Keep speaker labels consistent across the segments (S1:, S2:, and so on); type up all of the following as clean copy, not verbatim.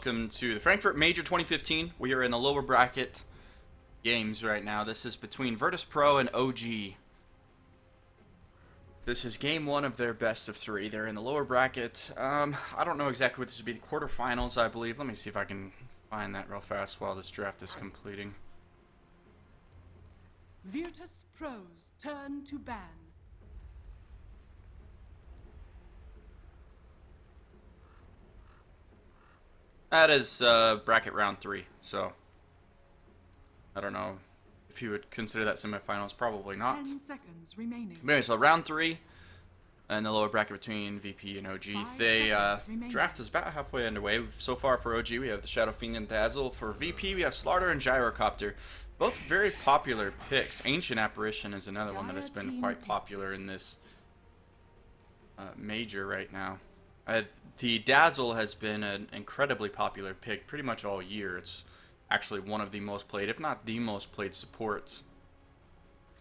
S1: welcome to the Frankfurt Major 2015. We are in the lower bracket games right now. This is between Virtus Pro and OG. This is game one of their best of three. They're in the lower bracket. I don't know exactly what this would be. The quarterfinals, I believe. Let me see if I can find that real fast while this draft is completing.
S2: Virtus Pro's turn to ban.
S1: That is bracket round 3, so I don't know if you would consider that semifinals. Probably not.
S2: 10 seconds remaining.
S1: But anyway, so round 3 and the lower bracket between VP and OG. Draft is about halfway underway. So far for OG, we have the Shadow Fiend and Dazzle. For VP, we have Slaughter and Gyrocopter. Both very popular picks. Ancient Apparition is another one that has been quite popular in this major right now. The Dazzle has been an incredibly popular pick pretty much all year. It's actually one of the most played, if not the most played supports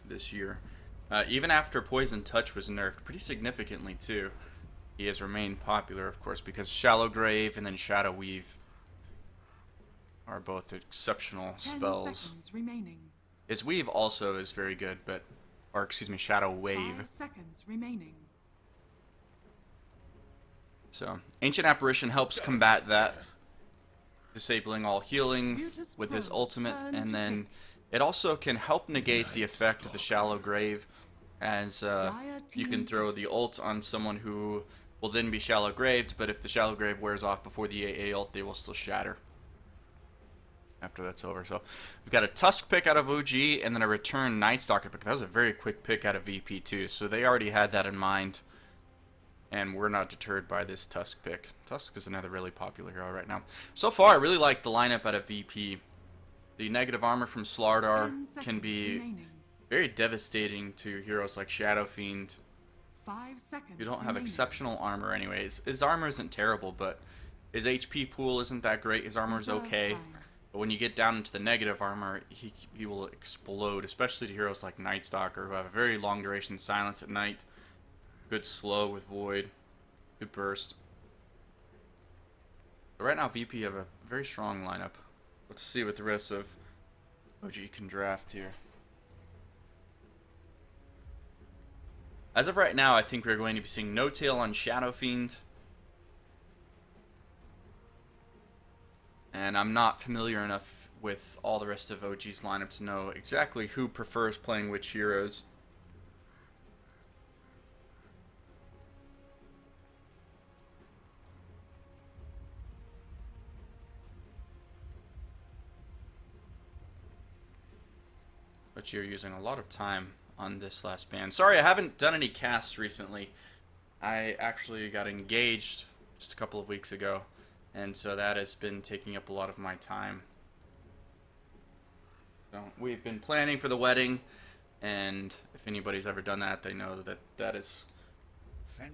S1: this year. Even after Poison Touch was nerfed pretty significantly too, he has remained popular, of course, because Shallow Grave and then Shadow Weave are both exceptional
S2: 10
S1: spells.
S2: seconds remaining.
S1: His Weave also is very good, or excuse me, Shadow Wave.
S2: 5 seconds remaining.
S1: So, Ancient Apparition helps combat that, disabling all healing with his ultimate, and then it also can help negate the effect of the Shallow Grave, as you can throw the ult on someone who will then be Shallow Graved, but if the Shallow Grave wears off before the AA ult, they will still shatter after that's over. So, we've got a Tusk pick out of OG, and then a return Night Stalker pick. That was a very quick pick out of VP too, so they already had that in mind. And we're not deterred by this Tusk pick. Tusk is another really popular hero right now. So far, I really like the lineup out of VP. The negative armor from Slardar can be very devastating to heroes like Shadow Fiend.
S2: 5 seconds.
S1: You don't have exceptional armor anyways. His armor isn't terrible, but his HP pool isn't that great. His armor is okay. But when you get down into the negative armor, he will explode, especially to heroes like Night Stalker, who have a very long duration silence at night. Good slow with Void. Good burst. But right now, VP have a very strong lineup. Let's see what the rest of OG can draft here. As of right now, I think we're going to be seeing No Tail on Shadow Fiend. And I'm not familiar enough with all the rest of OG's lineup to know exactly who prefers playing which heroes. But you're using a lot of time on this last ban. Sorry, I haven't done any casts recently. I actually got engaged just a couple of weeks ago, and so that has been taking up a lot of my time. So we've been planning for the wedding, and if anybody's ever done that, they know that that is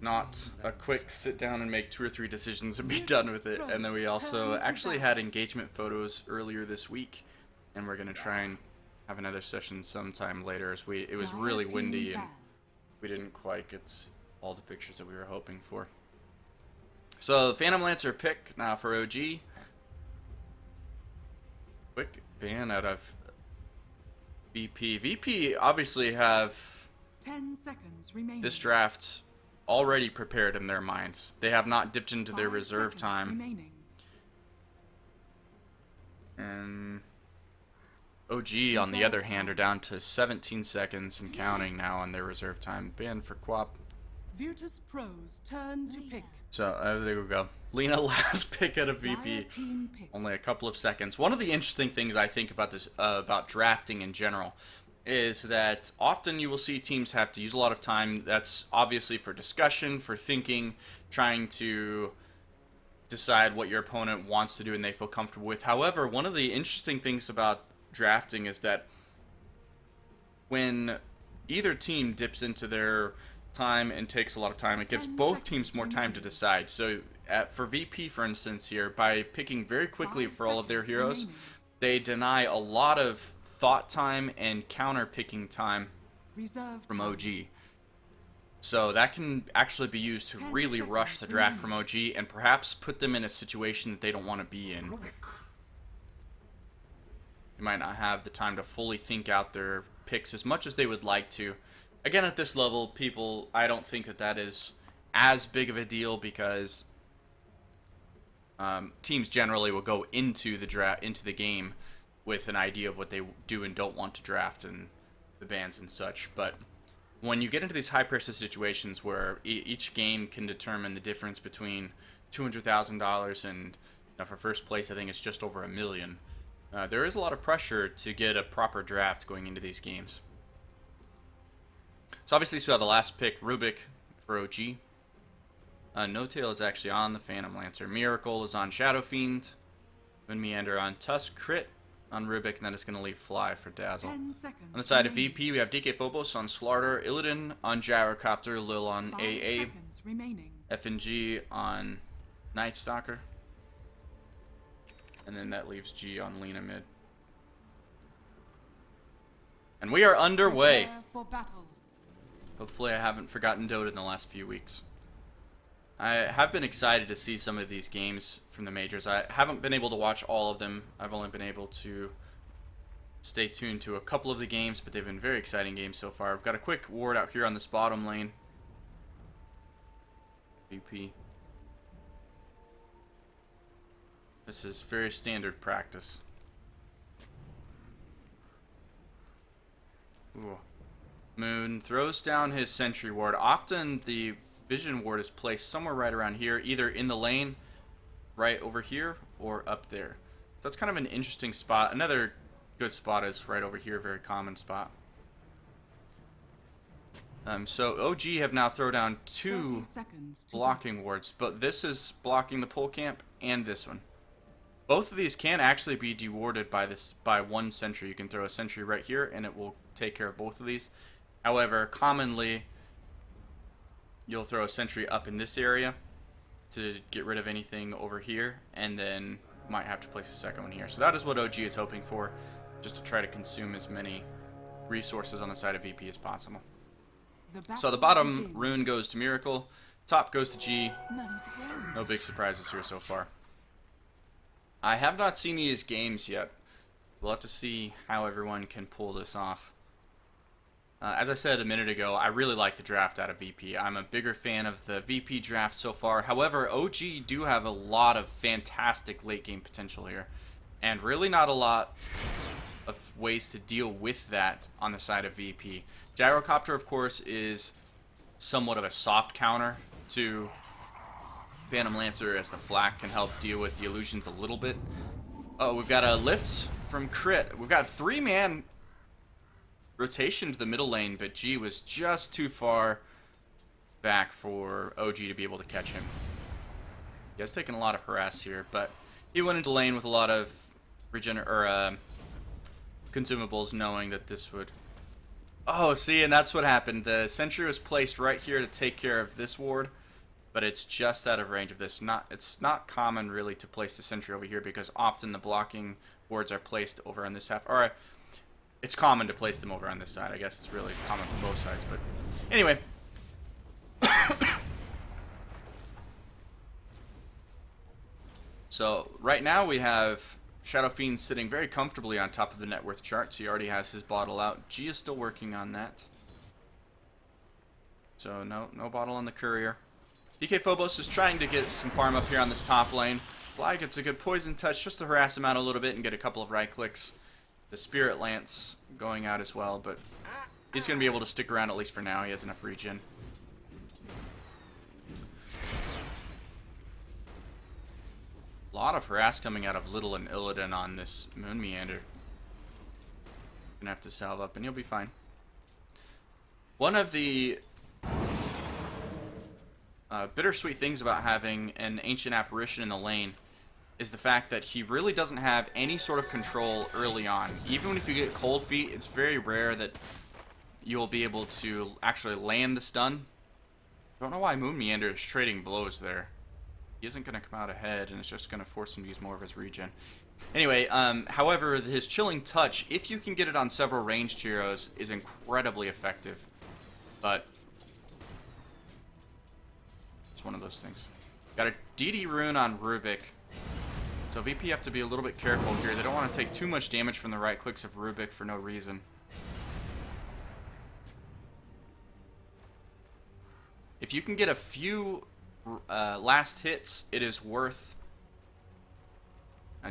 S1: not a quick sit down and make 2 or 3 decisions and be done with it. And then we also actually had engagement photos earlier this week, and we're going to try and have another session sometime later, as it was really windy and we didn't quite get all the pictures that we were hoping for. So Phantom Lancer pick now for OG. Quick ban out of VP. VP obviously have
S2: 10 seconds remaining.
S1: this draft already prepared in their minds. They have not dipped into their reserve time.
S2: Remaining.
S1: And OG, on the other hand, are down to 17 seconds and counting now on their reserve time. Banned for Quap.
S2: Virtus Pro's turn to pick.
S1: So, there we go. Lena last pick out of VP. Only a couple of seconds. One of the interesting things I think about this, about drafting in general, is that often you will see teams have to use a lot of time. That's obviously for discussion, for thinking, trying to decide what your opponent wants to do and they feel comfortable with. However, one of the interesting things about drafting is that when either team dips into their time and takes a lot of time, it gives both teams more time to decide. So for VP, for instance, here, by picking very quickly for all of their heroes, they deny a lot of thought time and counter picking time from OG. So that can actually be used to really rush the draft from OG and perhaps put them in a situation that they don't want to be in. They might not have the time to fully think out their picks as much as they would like to. Again, at this level, I don't think that is as big of a deal because teams generally will go into the game with an idea of what they do and don't want to draft and the bans and such. But when you get into these high pressure situations where each game can determine the difference between $200,000 and for first place, I think it's just over $1 million. There is a lot of pressure to get a proper draft going into these games. So obviously, we have the last pick, Rubik for OG. No Tail is actually on the Phantom Lancer. Miracle is on Shadow Fiend. Moon Meander on Tusk. Crit on Rubik, and then it's going to leave Fly for Dazzle.
S2: 10 seconds.
S1: On the side of VP, we have DK Phobos on Slarder. Illidan on Gyrocopter. Lil on
S2: 5
S1: AA.
S2: seconds remaining.
S1: FNG on Night Stalker. And then that leaves G on Lena mid. And we are underway.
S2: Prepare for battle.
S1: Hopefully I haven't forgotten Dota in the last few weeks. I have been excited to see some of these games from the majors. I haven't been able to watch all of them. I've only been able to stay tuned to a couple of the games, but they've been very exciting games so far. I've got a quick ward out here on this bottom lane. VP. This is very standard practice. Ooh. Moon throws down his sentry ward. Often the vision ward is placed somewhere right around here, either in the lane, right over here, or up there. So that's kind of an interesting spot. Another good spot is right over here, very common spot. So OG have now thrown down 2 blocking wards, but this is blocking the pole camp and this one. Both of these can actually be dewarded by one sentry. You can throw a sentry right here, and it will take care of both of these. However, commonly, you'll throw a sentry up in this area to get rid of anything over here, and then might have to place a second one here. So that is what OG is hoping for, just to try to consume as many resources on the side of VP as possible. So the bottom rune goes to Miracle, top goes to G. No big surprises here so far. I have not seen these games yet. We'll have to see how everyone can pull this off. As I said a minute ago, I really like the draft out of VP. I'm a bigger fan of the VP draft so far. However, OG do have a lot of fantastic late game potential here. And really not a lot of ways to deal with that on the side of VP. Gyrocopter, of course, is somewhat of a soft counter to Phantom Lancer, as the flak can help deal with the illusions a little bit. Oh, we've got a lift from Crit. We've got 3-man rotation to the middle lane, but G was just too far back for OG to be able to catch him. He has taken a lot of harass here, but he went into lane with a lot of consumables, knowing that this would... Oh, see, and that's what happened. The sentry was placed right here to take care of this ward, but it's just out of range of this. It's not common, really, to place the sentry over here, because often the blocking wards are placed over on this half. Alright. It's common to place them over on this side. I guess it's really common for both sides, but anyway. So right now we have Shadow Fiend sitting very comfortably on top of the net worth chart. So he already has his bottle out. G is still working on that. So no bottle on the courier. DK Phobos is trying to get some farm up here on this top lane. Fly gets a good poison touch just to harass him out a little bit and get a couple of right clicks. The Spirit Lance going out as well, but he's going to be able to stick around at least for now. He has enough regen. A lot of harass coming out of Little and Illidan on this Moon Meander. Gonna have to salve up, and he'll be fine. One of the bittersweet things about having an Ancient Apparition in the lane is the fact that he really doesn't have any sort of control early on. Even if you get cold feet, it's very rare that you'll be able to actually land the stun. I don't know why Moon Meander is trading blows there. He isn't going to come out ahead, and it's just going to force him to use more of his regen. Anyway, however, his Chilling Touch, if you can get it on several ranged heroes, is incredibly effective. But It's one of those things. Got a DD rune on Rubik. So VP have to be a little bit careful here. They don't want to take too much damage from the right clicks of Rubik for no reason. If you can get a few last hits, it is worth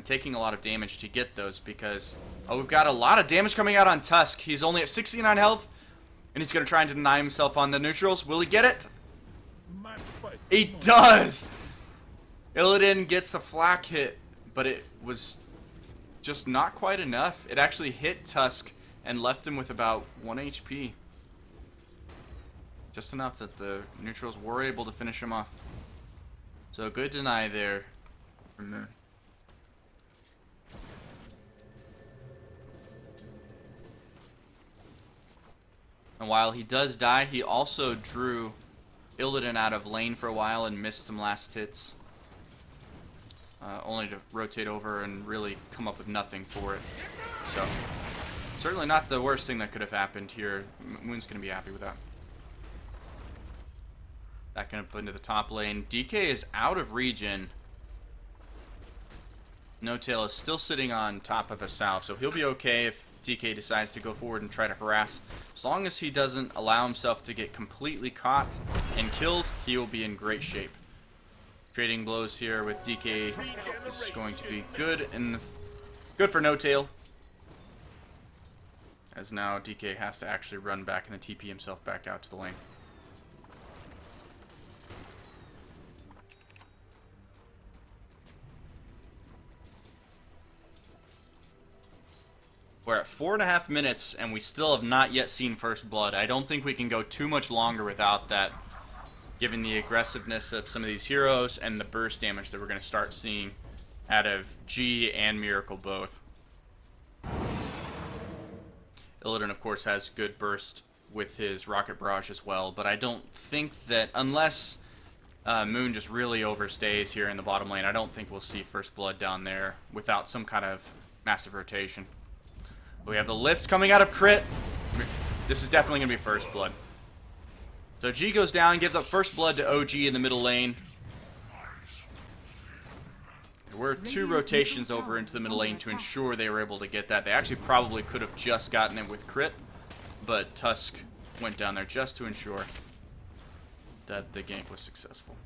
S1: taking a lot of damage to get those, because we've got a lot of damage coming out on Tusk. He's only at 69 health, and he's going to try and deny himself on the neutrals. Will he get it? He does! Illidan gets a flak hit, but it was just not quite enough. It actually hit Tusk and left him with about 1 HP. Just enough that the neutrals were able to finish him off. So good deny there from Moon. And while he does die, he also drew Illidan out of lane for a while and missed some last hits. Only to rotate over and really come up with nothing for it. So, certainly not the worst thing that could have happened here. Moon's going to be happy with that. Backing up into the top lane. DK is out of regen. No-Tail is still sitting on top of a salve, so he'll be okay if DK decides to go forward and try to harass. As long as he doesn't allow himself to get completely caught and killed, he will be in great shape. Trading blows here with DK is going to be good, and good for No-Tail. As now DK has to actually run back and then TP himself back out to the lane. We're at 4.5 minutes, and we still have not yet seen First Blood. I don't think we can go too much longer without that, given the aggressiveness of some of these heroes and the burst damage that we're going to start seeing out of G and Miracle both. Illidan, of course, has good burst with his Rocket Barrage as well, but I don't think that, unless Moon just really overstays here in the bottom lane, I don't think we'll see First Blood down there without some kind of massive rotation. We have the lift coming out of crit. This is definitely going to be First Blood. So G goes down, gives up First Blood to OG in the middle lane. There were 2 rotations over into the middle lane to ensure they were able to get that. They actually probably could have just gotten it with crit, but Tusk went down there just to ensure that the gank was successful.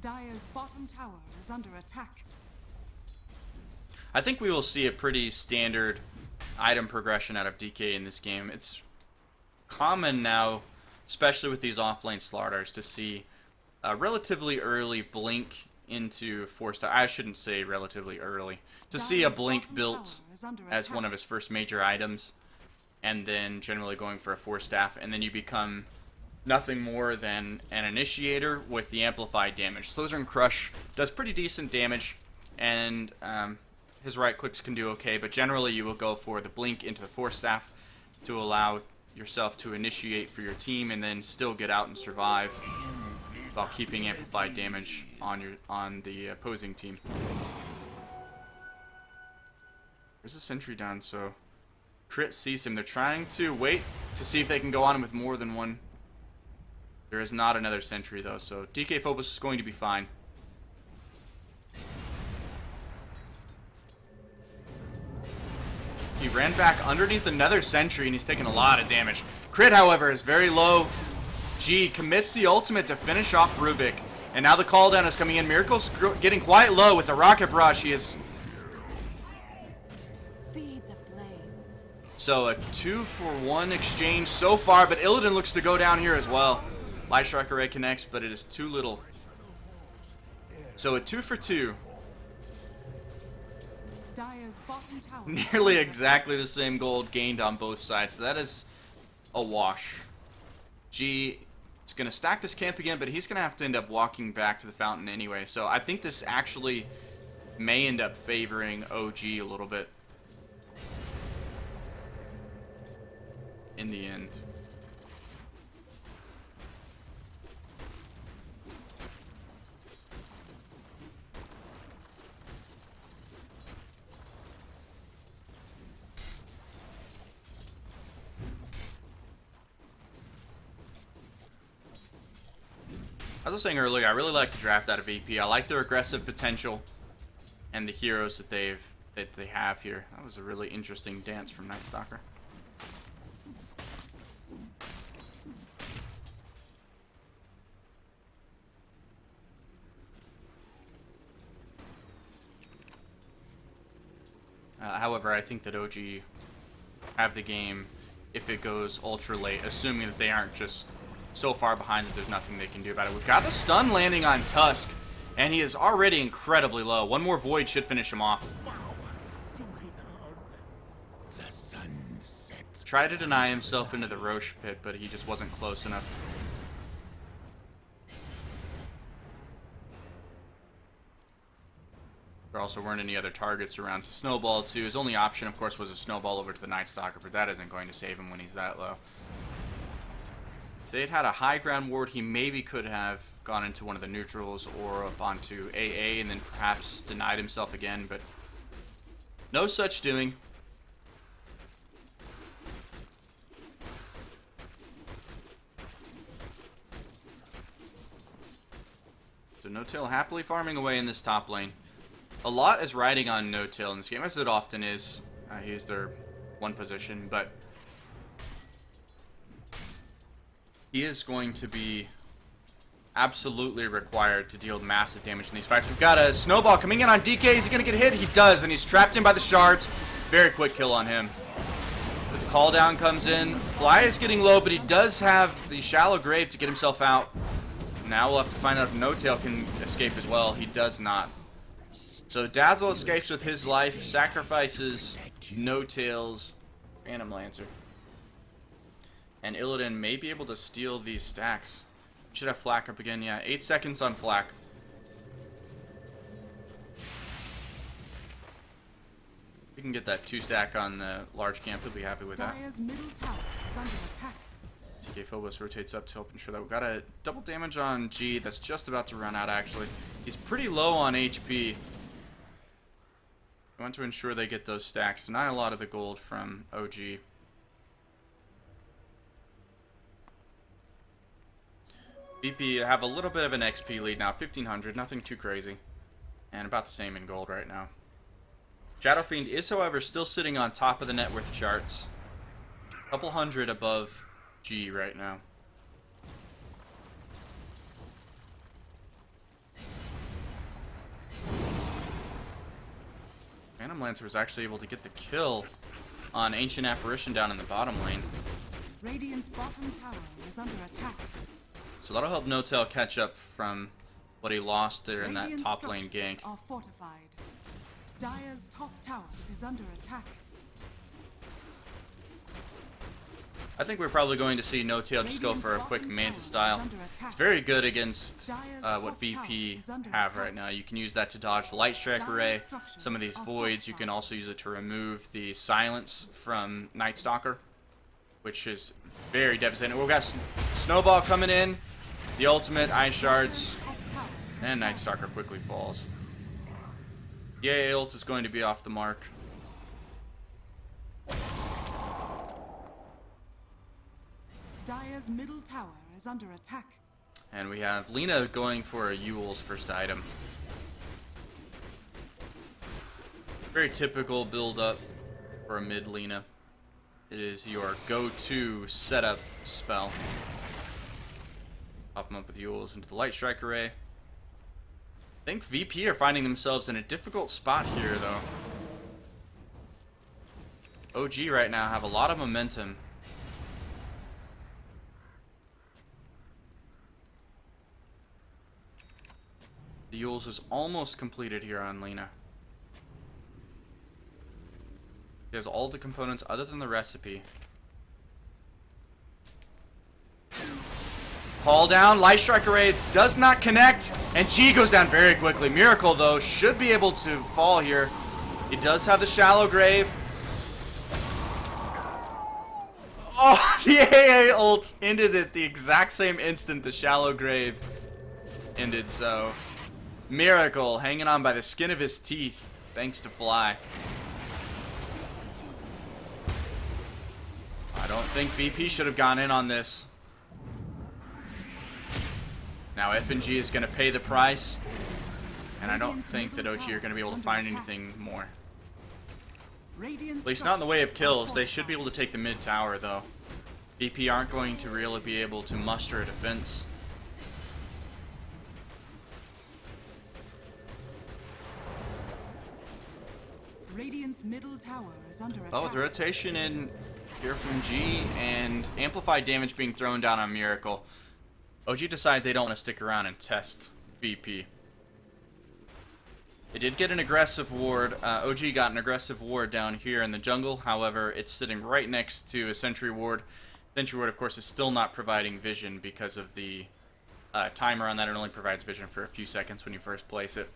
S2: Dire's bottom tower is under attack.
S1: I think we will see a pretty standard item progression out of DK in this game. It's common now, especially with these offlane slaughters, to see a relatively early blink into 4-star. I shouldn't say relatively early. To see a blink built as one of his first major items, and then generally going for a 4-staff, and then you become nothing more than an initiator with the amplified damage. Slitherine Crush does pretty decent damage, and his right clicks can do okay, but generally you will go for the blink into the 4-staff to allow yourself to initiate for your team and then still get out and survive while keeping amplified damage on the opposing team. There's a sentry down, so Crit sees him. They're trying to wait to see if they can go on him with more than one. There is not another sentry though, so DK Phobos is going to be fine. He ran back underneath another sentry and he's taking a lot of damage. Crit, however, is very low. G commits the ultimate to finish off Rubik. And now the call down is coming in. Miracle's getting quite low with the Rocket Barrage. He is...
S3: Feed the flames.
S1: So a 2-for-1 exchange so far, but Illidan looks to go down here as well. Light Strike Array connects, but it is too little. So a 2-for-2.
S2: Dire's bottom tower.
S1: Nearly exactly the same gold gained on both sides. So that is a wash. G is going to stack this camp again, but he's going to have to end up walking back to the fountain anyway. So I think this actually may end up favoring OG a little bit in the end. As I was saying earlier, I really like the draft out of VP. I like their aggressive potential and the heroes that they have here. That was a really interesting dance from Night Stalker. However, I think that OG have the game if it goes ultra late, assuming that they aren't just so far behind that there's nothing they can do about it. We've got the stun landing on Tusk, and he is already incredibly low. One more Void should finish him off. Tried to deny himself into the Roche pit, but he just wasn't close enough. There also weren't any other targets around to snowball to. His only option, of course, was a snowball over to the Night Stalker, but that isn't going to save him when he's that low. If they'd had a high ground ward, he maybe could have gone into one of the neutrals or up onto AA and then perhaps denied himself again, but no such doing. So No-Tail happily farming away in this top lane. A lot is riding on No-Tail in this game, as it often is. He's their one position, but he is going to be absolutely required to deal massive damage in these fights. We've got a snowball coming in on DK. Is he going to get hit? He does, and he's trapped in by the shards. Very quick kill on him. But the call down comes in. Fly is getting low, but he does have the shallow grave to get himself out. Now we'll have to find out if No-Tail can escape as well. He does not. So Dazzle escapes with his life, sacrifices No-Tail's Phantom Lancer. And Illidan may be able to steal these stacks. Should have Flak up again, yeah. 8 seconds on Flak. We can get that 2 stack on the large camp, he'll be happy with that.
S2: Dire's middle tower is under attack.
S1: TK Phobos rotates up to help ensure that we've got a double damage on G that's just about to run out, actually. He's pretty low on HP. I want to ensure they get those stacks. Deny a lot of the gold from OG. VP have a little bit of an XP lead now, 1500, nothing too crazy. And about the same in gold right now. Shadow Fiend is, however, still sitting on top of the net worth charts. A couple hundred above G right now. Phantom Lancer was actually able to get the kill on Ancient Apparition down in the bottom lane.
S2: Radiant's bottom tower is under attack.
S1: So that'll help No-Tail catch up from what he lost there in that
S2: Radiant
S1: top lane
S2: structures
S1: gank.
S2: are fortified. Dire's top tower is under attack.
S1: I think we're probably going to see No-Tail just go for a quick Manta style. It's very good against what VP have right now. You can use that to dodge the Light Strike Array, some of these Voids. You can also use it to remove the Silence from Night Stalker, which is very devastating. We've got Snowball coming in, the ultimate, Ice Shards, and Night Stalker quickly falls. The AA ult is going to be off the mark.
S2: Dire's middle tower is under attack.
S1: And we have Lina going for a Yule's first item. Very typical build-up for a mid Lina. It is your go-to setup spell. Pop them up with Yule's into the Light Strike Array. I think VP are finding themselves in a difficult spot here, though. OG right now have a lot of momentum. The Yule's is almost completed here on Lina. There's all the components other than the recipe. Call down, Light Strike Array does not connect, and G goes down very quickly. Miracle, though, should be able to fall here. He does have the shallow grave. Oh, the AA ult ended at the exact same instant the shallow grave ended, so Miracle hanging on by the skin of his teeth, thanks to Fly. I don't think VP should have gone in on this. Now FNG is going to pay the price, and I don't think that OG are going to be able to find anything more. At least not in the way of kills. They should be able to take the mid tower, though. VP aren't going to really be able to muster a defense.
S2: Radiant's middle tower is under attack.
S1: Oh, with rotation in here from G and amplified damage being thrown down on Miracle, OG decide they don't want to stick around and test VP. They did get an aggressive ward. OG got an aggressive ward down here in the jungle. However, it's sitting right next to a sentry ward. Sentry ward, of course, is still not providing vision because of the timer on that. It only provides vision for a few seconds when you first place it.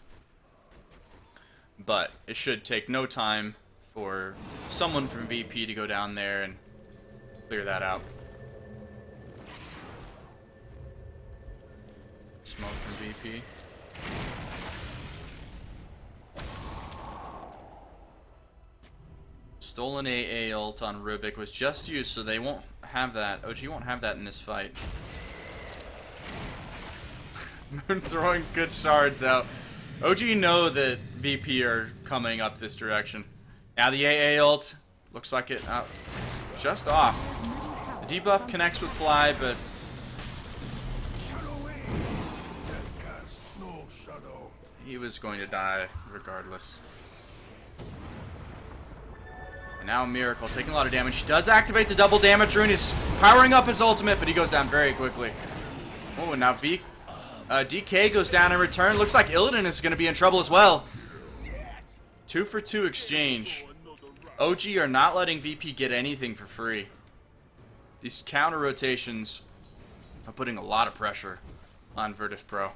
S1: But it should take no time for someone from VP to go down there and clear that out. Smoke from VP. Stolen AA ult on Rubik was just used, so they won't have that. OG won't have that in this fight. Moon throwing good shards out. OG know that VP are coming up this direction. Now the AA ult looks like it just off. The debuff connects with Fly, but he was going to die regardless. And now Miracle taking a lot of damage. He does activate the double damage rune. He's powering up his ultimate, but he goes down very quickly. Oh, and now DK goes down in return. Looks like Illidan is going to be in trouble as well. 2 for 2 exchange. OG are not letting VP get anything for free. These counter rotations are putting a lot of pressure on Virtus Pro.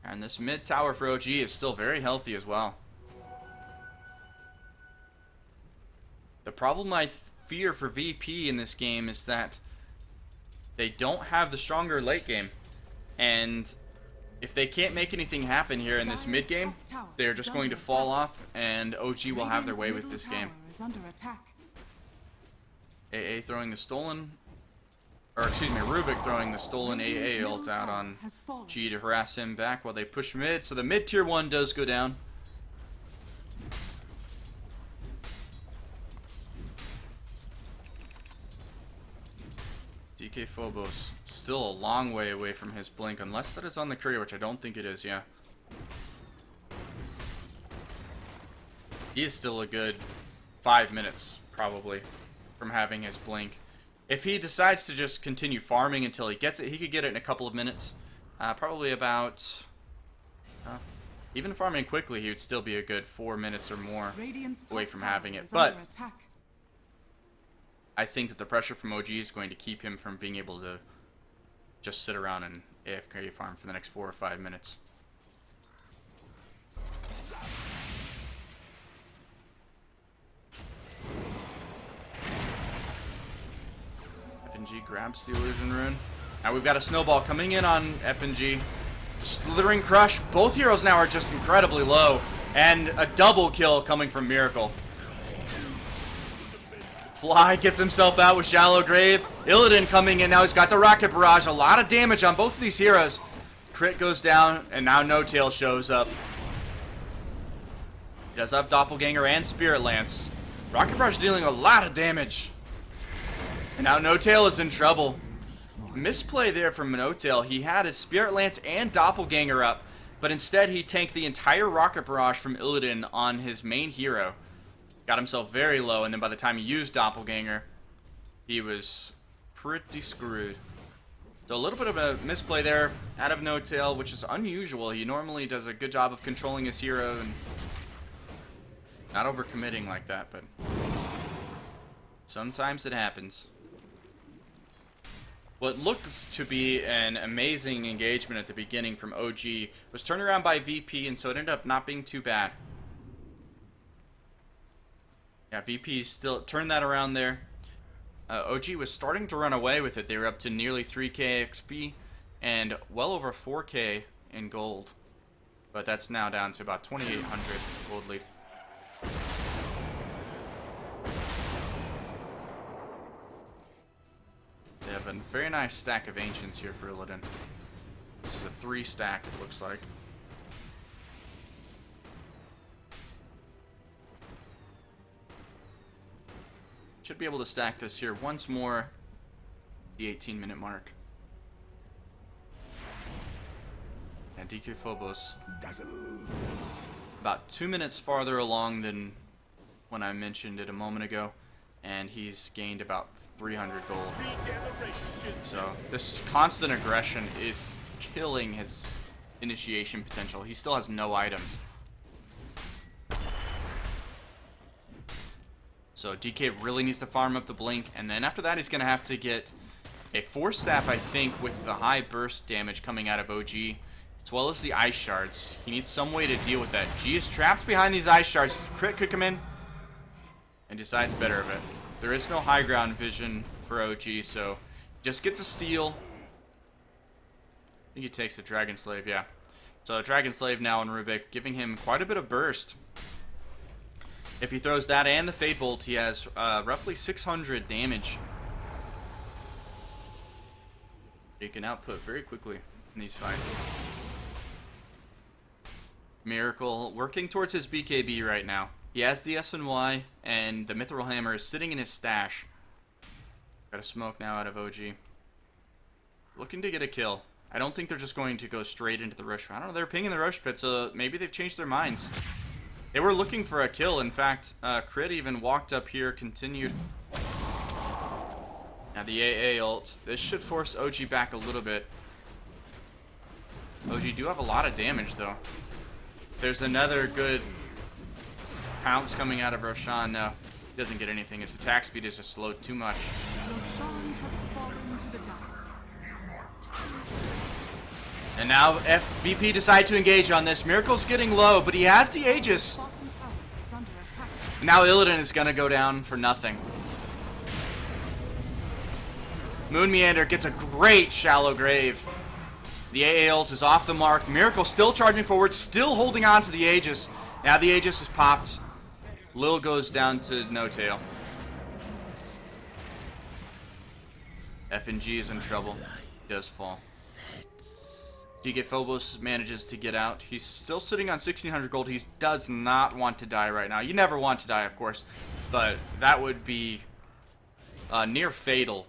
S1: And this mid tower for OG is still very healthy as well. The problem I fear for VP in this game is that they don't have the stronger late game. And if they can't make anything happen here in this mid game, they're just going to fall off and OG will have their way with this game. AA throwing the stolen, or excuse me, Rubik throwing the stolen AA ult out on G to harass him back while they push mid. So the mid tier 1 does go down. DK Phobos still a long way away from his blink, unless that is on the courier, which I don't think it is, yeah. He is still a good 5 minutes, probably, from having his blink. If he decides to just continue farming until he gets it, he could get it in a couple of minutes. Probably about... even farming quickly, he would still be a good 4 minutes or more away from having it. But I think that the pressure from OG is going to keep him from being able to just sit around and AFK farm for the next 4 or 5 minutes. FNG grabs the illusion rune. Now we've got a snowball coming in on FNG. Slithering Crush. Both heroes now are just incredibly low. And a double kill coming from Miracle. Fly gets himself out with Shallow Grave. Illidan coming in now. He's got the Rocket Barrage. A lot of damage on both of these heroes. Crit goes down, and now No Tail shows up. He does have Doppelganger and Spirit Lance. Rocket Barrage dealing a lot of damage. And now No Tail is in trouble. Misplay there from No Tail. He had his Spirit Lance and Doppelganger up, but instead he tanked the entire Rocket Barrage from Illidan on his main hero. Got himself very low, and then by the time he used Doppelganger, he was pretty screwed. So a little bit of a misplay there out of No Tail, which is unusual. He normally does a good job of controlling his hero and not overcommitting like that, but sometimes it happens. What looked to be an amazing engagement at the beginning from OG was turned around by VP, and so it ended up not being too bad. Yeah, VP still turned that around there. OG was starting to run away with it. They were up to nearly 3k XP and well over 4k in gold. But that's now down to about 2,800 gold lead. of a very nice stack of Ancients here for Illidan. This is a 3 stack, it looks like. Should be able to stack this here once more. The 18-minute mark. And DK Phobos about 2 minutes farther along than when I mentioned it a moment ago, and he's gained about 300 gold. So this constant aggression is killing his initiation potential. He still has no items. So DK really needs to farm up the blink, and then after that he's going to have to get a 4-staff, I think, with the high burst damage coming out of OG, as well as the ice shards. He needs some way to deal with that. G is trapped behind these ice shards. Crit could come in and decides better of it. There is no high ground vision for OG, so just gets a steal. I think he takes the Dragon Slave, yeah. So Dragon Slave now on Rubik, giving him quite a bit of burst. If he throws that and the Fade Bolt, he has roughly 600 damage. He can output very quickly in these fights. Miracle working towards his BKB right now. He has the SNY, and the Mithril Hammer is sitting in his stash. Got a smoke now out of OG. Looking to get a kill. I don't think they're just going to go straight into the rush. I don't know, they're pinging the rush pit, so maybe they've changed their minds. They were looking for a kill. In fact, Crit even walked up here, continued. Now the AA ult. This should force OG back a little bit. OG do have a lot of damage, though. There's another good pounce coming out of Roshan. No, he doesn't get anything. His attack speed is just slowed too much.
S2: Roshan has fallen to the dark.
S1: And now VP decide to engage on this. Miracle's getting low, but he has the Aegis.
S2: Bottom tower is under attack.
S1: Now Illidan is going to go down for nothing. Moon Meander gets a great shallow grave. The AA ult is off the mark. Miracle still charging forward, still holding on to the Aegis. Now the Aegis is popped. Lil goes down to no tail. FNG is in trouble. He does fall. DK Phobos manages to get out. He's still sitting on 1,600 gold. He does not want to die right now. You never want to die, of course, but that would be near fatal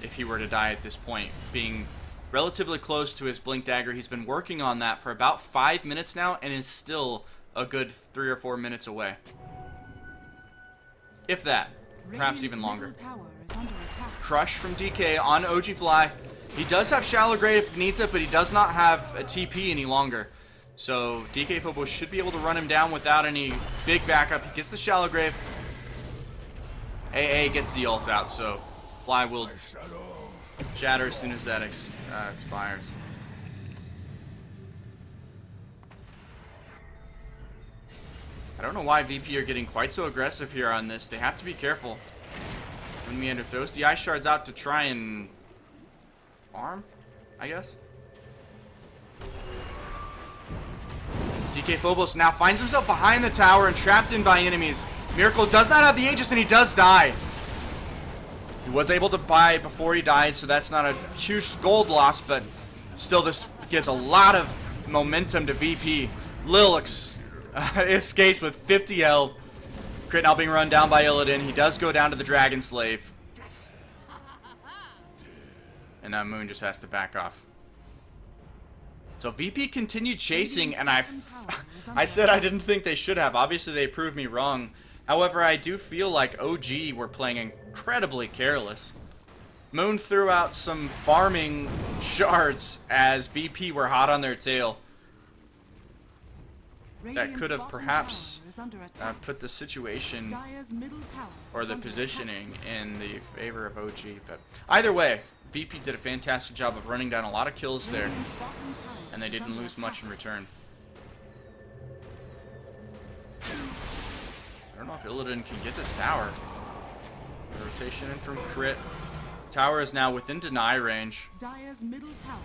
S1: if he were to die at this point. Being relatively close to his Blink Dagger, he's been working on that for about 5 minutes now and is still a good 3 or 4 minutes away. If that. Perhaps even longer.
S2: Tower is under attack.
S1: Crush from DK on OG Fly. He does have Shallow Grave if he needs it, but he does not have a TP any longer. So DK Phobos should be able to run him down without any big backup. He gets the Shallow Grave. AA gets the ult out, so Fly will shatter as soon as that expires. I don't know why VP are getting quite so aggressive here on this. They have to be careful. When Meander throws the Ice Shards out to try and farm, I guess. DK Phobos now finds himself behind the tower and trapped in by enemies. Miracle does not have the Aegis and he does die. He was able to buy before he died, so that's not a huge gold loss, but still this gives a lot of momentum to VP. Lil escapes with 50 health. Crit now being run down by Illidan. He does go down to the Dragon Slave. And now Moon just has to back off. So VP continued chasing, and I said I didn't think they should have. Obviously, they proved me wrong. However, I do feel like OG were playing incredibly careless. Moon threw out some farming shards as VP were hot on their tail. That could have perhaps put the situation or the positioning in the favor of OG. But either way, VP did a fantastic job of running down a lot of kills there, and they didn't lose much in return. I don't know if Illidan can get this tower. Rotation in from Crit. Tower is now within deny range.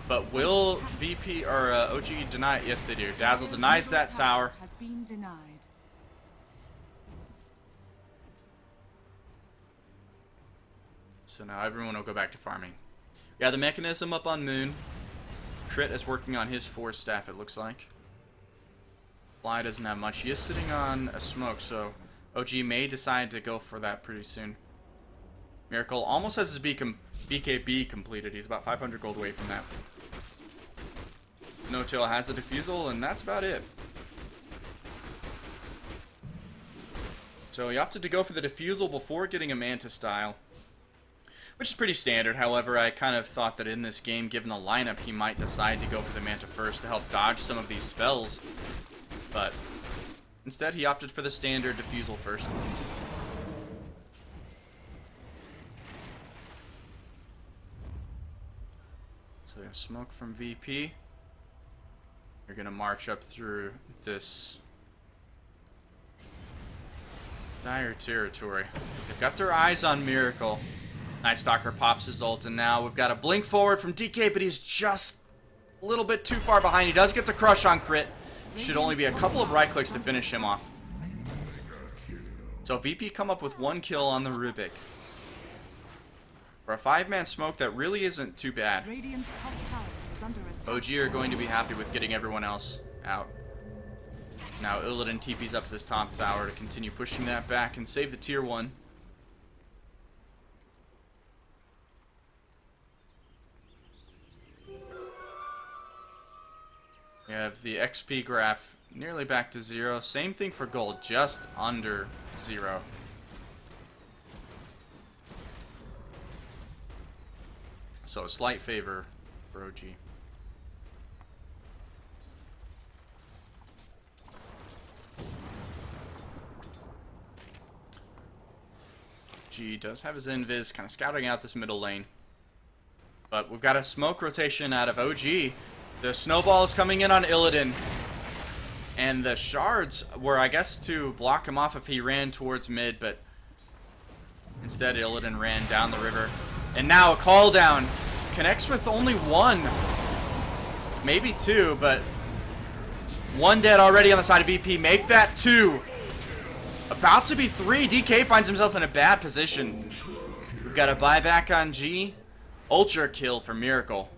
S1: But will VP or OG deny? Yes, they do. Dazzle denies that tower.
S2: Has been denied.
S1: So now everyone will go back to farming. Yeah, the mechanism up on Moon. Crit is working on his Force Staff, it looks like. Fly doesn't have much. He is sitting on a smoke, so OG may decide to go for that pretty soon. Miracle almost has his BKB completed. He's about 500 gold away from that. No-Tail has the defusal, and that's about it. So he opted to go for the defusal before getting a Manta style, which is pretty standard. However, I kind of thought that in this game, given the lineup, he might decide to go for the Manta first to help dodge some of these spells. But instead, he opted for the standard defusal first. So we have smoke from VP. You're going to march up through this dire territory. They've got their eyes on Miracle. Night Stalker pops his ult, and now we've got a blink forward from DK, but he's just a little bit too far behind. He does get the crush on crit. Should only be a couple of right clicks to finish him off. So VP come up with 1 kill on the Rubik. For a 5-man smoke, that really isn't too bad.
S2: Radiant's top tower is under attack.
S1: OG are going to be happy with getting everyone else out. Now Illidan TP's up this top tower to continue pushing that back and save the tier 1. We have the XP graph nearly back to 0. Same thing for gold, just under 0. So a slight favor for OG. G does have his invis, kind of scouting out this middle lane. But we've got a smoke rotation out of OG. The snowball is coming in on Illidan. And the shards were, I guess, to block him off if he ran towards mid, but instead Illidan ran down the river. And now a call down. Connects with only 1. Maybe 2, but 1 dead already on the side of VP. Make that 2. About to be 3. DK finds himself in a bad position. We've got a buyback on G. Ultra kill for Miracle.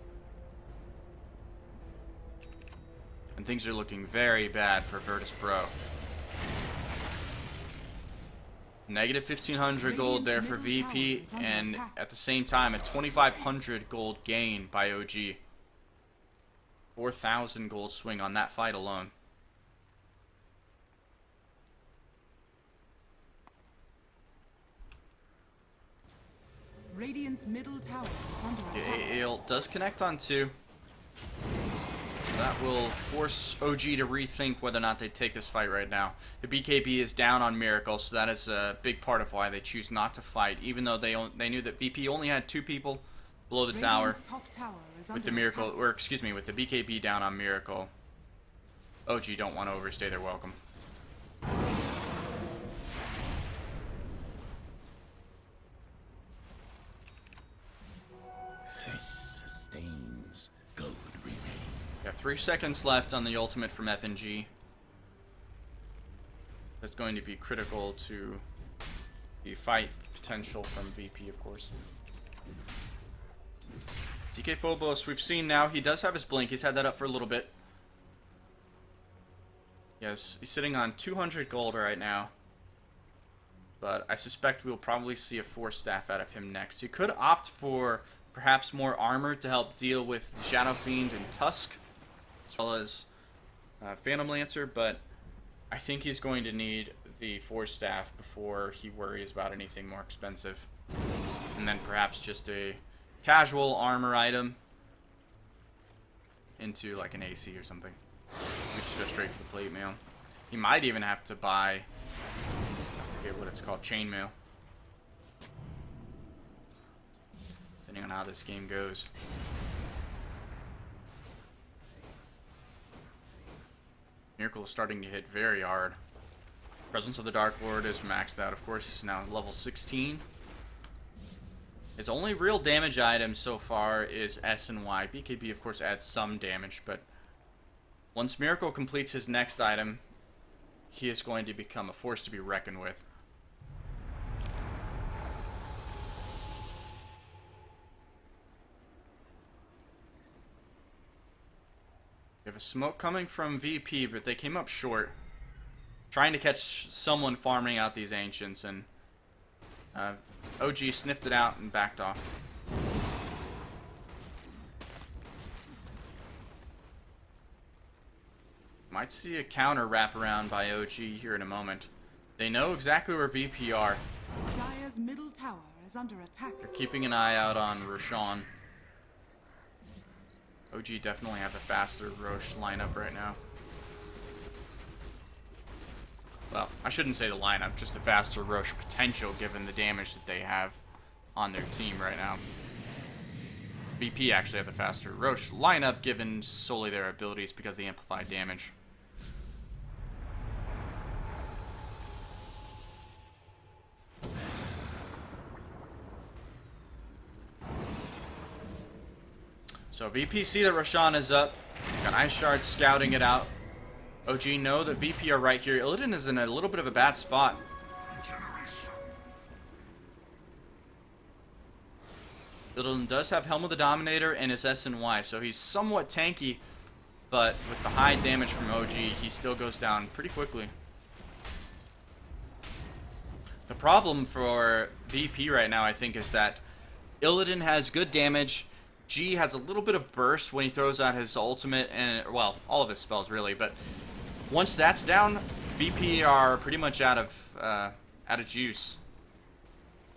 S1: And things are looking very bad for Virtus Pro. Negative 1,500 gold there for VP, and at the same time, a 2,500 gold gain by OG. 4,000 gold swing on that fight alone.
S2: Radiant's middle tower is under
S1: The
S2: attack.
S1: AL does connect on 2. So that will force OG to rethink whether or not they take this fight right now. The BKB is down on Miracle, so that is a big part of why they choose not to fight, even though they knew that VP only had 2 people below the tower.
S2: Radiant's top tower is
S1: With
S2: under
S1: the Miracle,
S2: attack.
S1: or excuse me, with the BKB down on Miracle, OG don't want to overstay their welcome.
S4: This sustains. Gold remain.
S1: Got 3 seconds left on the ultimate from FNG. That's going to be critical to the fight potential from VP, of course. DK Phobos, we've seen now, he does have his blink. He's had that up for a little bit. Yes, he's sitting on 200 gold right now. But I suspect we'll probably see a Force Staff out of him next. He could opt for perhaps more armor to help deal with the Shadow Fiend and Tusk, as well as Phantom Lancer, but I think he's going to need the Force Staff before he worries about anything more expensive. And then perhaps just a casual armor item into like an AC or something. We just go straight for the plate mail. He might even have to buy, I forget what it's called, chainmail. Depending on how this game goes. Miracle is starting to hit very hard. Presence of the Dark Lord is maxed out, of course. He's now level 16. His only real damage item so far is S and Y. BKB, of course, adds some damage, but once Miracle completes his next item, he is going to become a force to be reckoned with. We have a smoke coming from VP, but they came up short. Trying to catch someone farming out these Ancients, and OG sniffed it out and backed off. Might see a counter wraparound by OG here in a moment. They know exactly where VP are.
S2: Dire's middle tower is under attack.
S1: They're keeping an eye out on Roshan. OG definitely have a faster Rosh lineup right now. Well, I shouldn't say the lineup, just the faster Rosh potential given the damage that they have on their team right now. VP actually have the faster Rosh lineup given solely their abilities because they amplify damage. So VP see that Roshan is up. Got Ice Shard scouting it out. OG know that VP are right here. Illidan is in a little bit of a bad spot. Illidan does have Helm of the Dominator and his S&Y, so he's somewhat tanky, but with the high damage from OG, he still goes down pretty quickly. The problem for VP right now, I think, is that Illidan has good damage. G has a little bit of burst when he throws out his ultimate, and, well, all of his spells, really, but once that's down, VP are pretty much out of juice.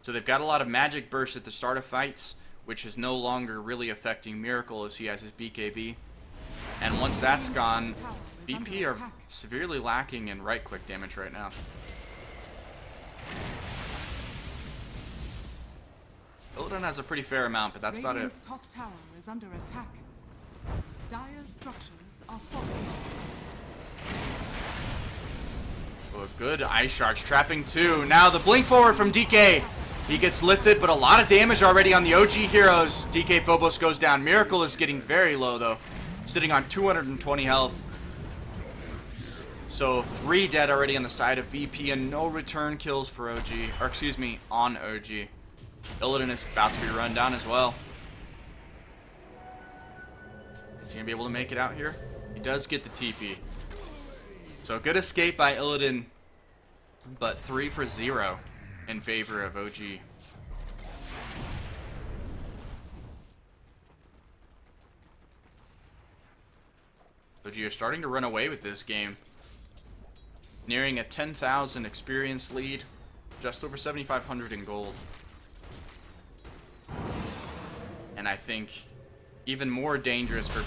S1: So they've got a lot of magic burst at the start of fights, which is no longer really affecting Miracle as he has his BKB. And once that's gone, VP are severely lacking in right-click damage right now. Illidan has a pretty fair amount, but that's about it.
S2: Top tower is under attack. Dire's structures are fortified.
S1: Oh, good Ice Shards trapping two. Now the blink forward from DK. He gets lifted, but a lot of damage already on the OG heroes. DK Phobos goes down. Miracle is getting very low, though. Sitting on 220 health. So 3 dead already on the side of VP, and no return kills for OG. Or excuse me, on OG. Illidan is about to be run down as well. Is he going to be able to make it out here? He does get the TP. So good escape by Illidan, but 3 for 0 in favor of OG. OG are starting to run away with this game. Nearing a 10,000 experience lead, just over 7,500 in gold. And I think even more dangerous for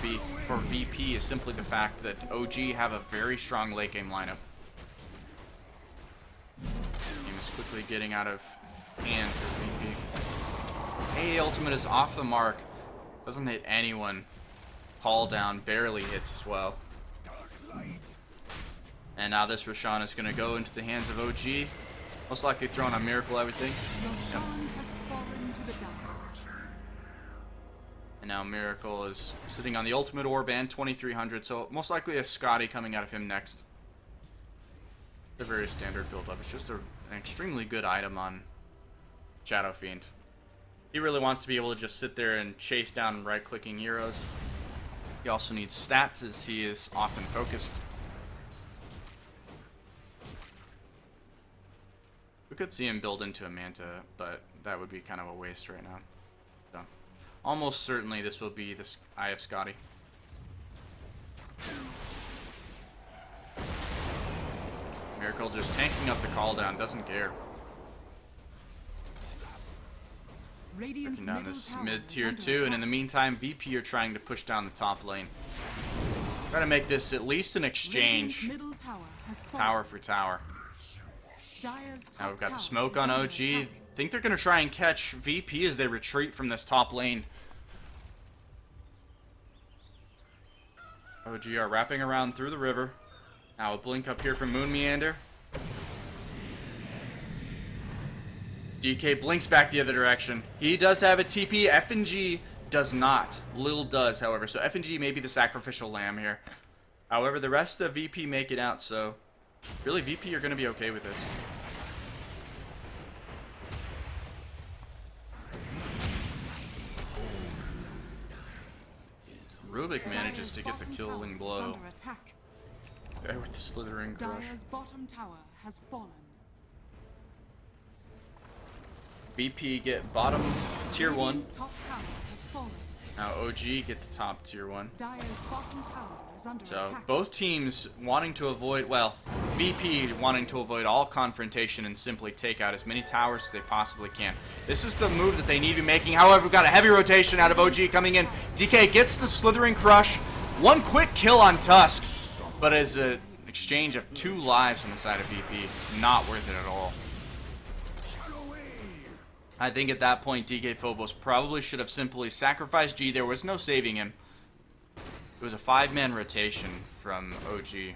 S1: VP is simply the fact that OG have a very strong late game lineup. Game is quickly getting out of hand for VP. Hey, ultimate is off the mark. Doesn't hit anyone. Call down barely hits as well. And now this Roshan is going to go into the hands of OG. Most likely throwing a Miracle, I would think.
S2: Roshan has fallen to the Dire.
S1: And now Miracle is sitting on the ultimate orb and 2300, so most likely a Scotty coming out of him next. A very standard build up. It's just an extremely good item on Shadow Fiend. He really wants to be able to just sit there and chase down right-clicking heroes. He also needs stats as he is often focused. We could see him build into a Manta, but that would be kind of a waste right now. So, almost certainly this will be this Eye of Scotty. Miracle just tanking up the call down, doesn't care.
S2: Radiant's
S1: Taking down
S2: middle
S1: this
S2: tower
S1: mid tier
S2: is under
S1: 2, and in
S2: attack.
S1: the meantime, VP are trying to push down the top lane. Try to make this at least an exchange.
S2: Radiant's middle tower has fallen.
S1: Tower for tower.
S2: Dire's top
S1: Now we've got the
S2: tower
S1: smoke
S2: is
S1: on
S2: under
S1: OG.
S2: attack.
S1: Think they're going to try and catch VP as they retreat from this top lane. OG are wrapping around through the river. Now a blink up here from Moon Meander. DK blinks back the other direction. He does have a TP. FNG does not. Lil does, however. So FNG may be the sacrificial lamb here. However, the rest of VP make it out, so really VP are going to be okay with this. Rubik manages to get the
S2: Dyer's
S1: killing
S2: bottom tower is
S1: blow.
S2: under attack.
S1: There with the slithering crush.
S2: Dyer's bottom tower has fallen.
S1: BP get bottom tier 1.
S2: Radiant's top tower has fallen.
S1: Now OG get the top tier 1.
S2: Dyer's bottom tower is under
S1: So
S2: attack.
S1: both teams wanting to avoid, well, VP wanting to avoid all confrontation and simply take out as many towers as they possibly can. This is the move that they need to be making. However, we've got a heavy rotation out of OG coming in. DK gets the slithering crush. One quick kill on Tusk, but as an exchange of 2 lives on the side of VP. Not worth it at all. I think at that point, DK Phobos probably should have simply sacrificed G. There was no saving him. It was a 5-man rotation from OG.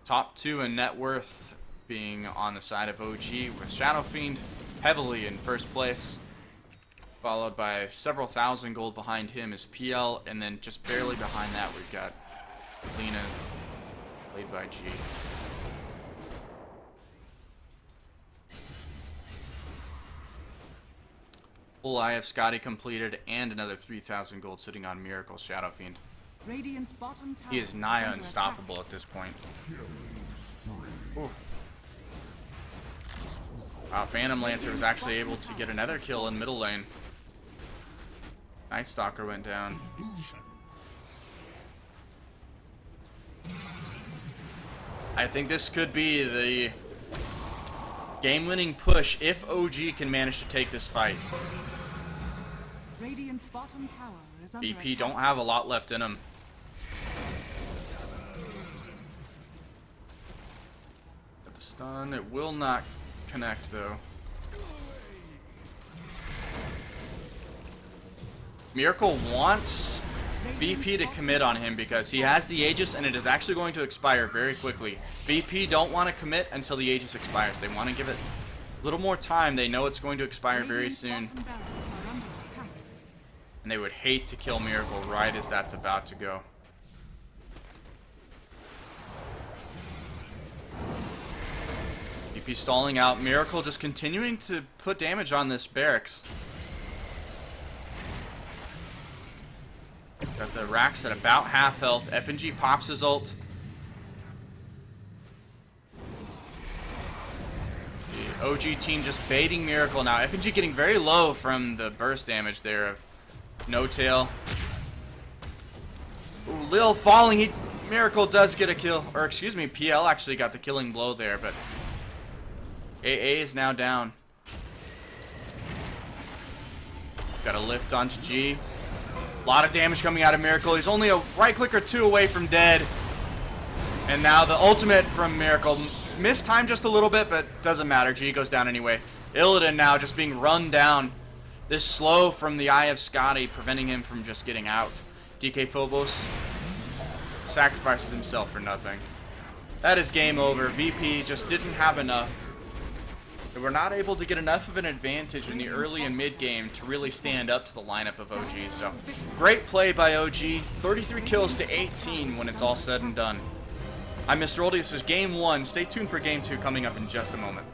S1: Top 2 in net worth being on the side of OG, with Shadow Fiend heavily in first place, followed by several thousand gold behind him is PL, and then just barely behind that we've got Lena, played by G. Full Eye of Scotty completed, and another 3,000 gold sitting on Miracle Shadow Fiend.
S2: Radiant's bottom tower
S1: He is nigh
S2: under
S1: unstoppable
S2: attack.
S1: at this point. Ooh. Phantom Lancer was actually able to get another kill in middle lane. Night Stalker went down. I think this could be the game-winning push if OG can manage to take this fight.
S2: Radiant's bottom tower is under
S1: BP
S2: attack.
S1: don't have a lot left in them. Got the stun. It will not connect though. Miracle wants BP to commit on him because he has the Aegis and it is actually going to expire very quickly. BP don't want to commit until the Aegis expires. They want to give it a little more time. They know it's going to expire very
S2: Radiant's
S1: soon.
S2: bottom barracks are under attack.
S1: And they would hate to kill Miracle right as that's about to go. BP stalling out. Miracle just continuing to put damage on this barracks. Got the racks at about half health. FNG pops his ult. The OG team just baiting Miracle now. FNG getting very low from the burst damage there of No Tail. Ooh, Lil falling. Miracle does get a kill. Or excuse me, PL actually got the killing blow there, but AA is now down. Got a lift onto G. A lot of damage coming out of Miracle. He's only a right click or 2 away from dead. And now the ultimate from Miracle. Missed time just a little bit, but doesn't matter. G goes down anyway. Illidan now just being run down. This slow from the Eye of Scotty, preventing him from just getting out. DK Phobos sacrifices himself for nothing. That is game over. VP just didn't have enough. They were not able to get enough of an advantage in the early and mid game to really stand up to the lineup of OG. So, great play by OG. 33 kills to 18 when it's all said and done. I'm Mr. Oldie. This is game 1. Stay tuned for game 2 coming up in just a moment.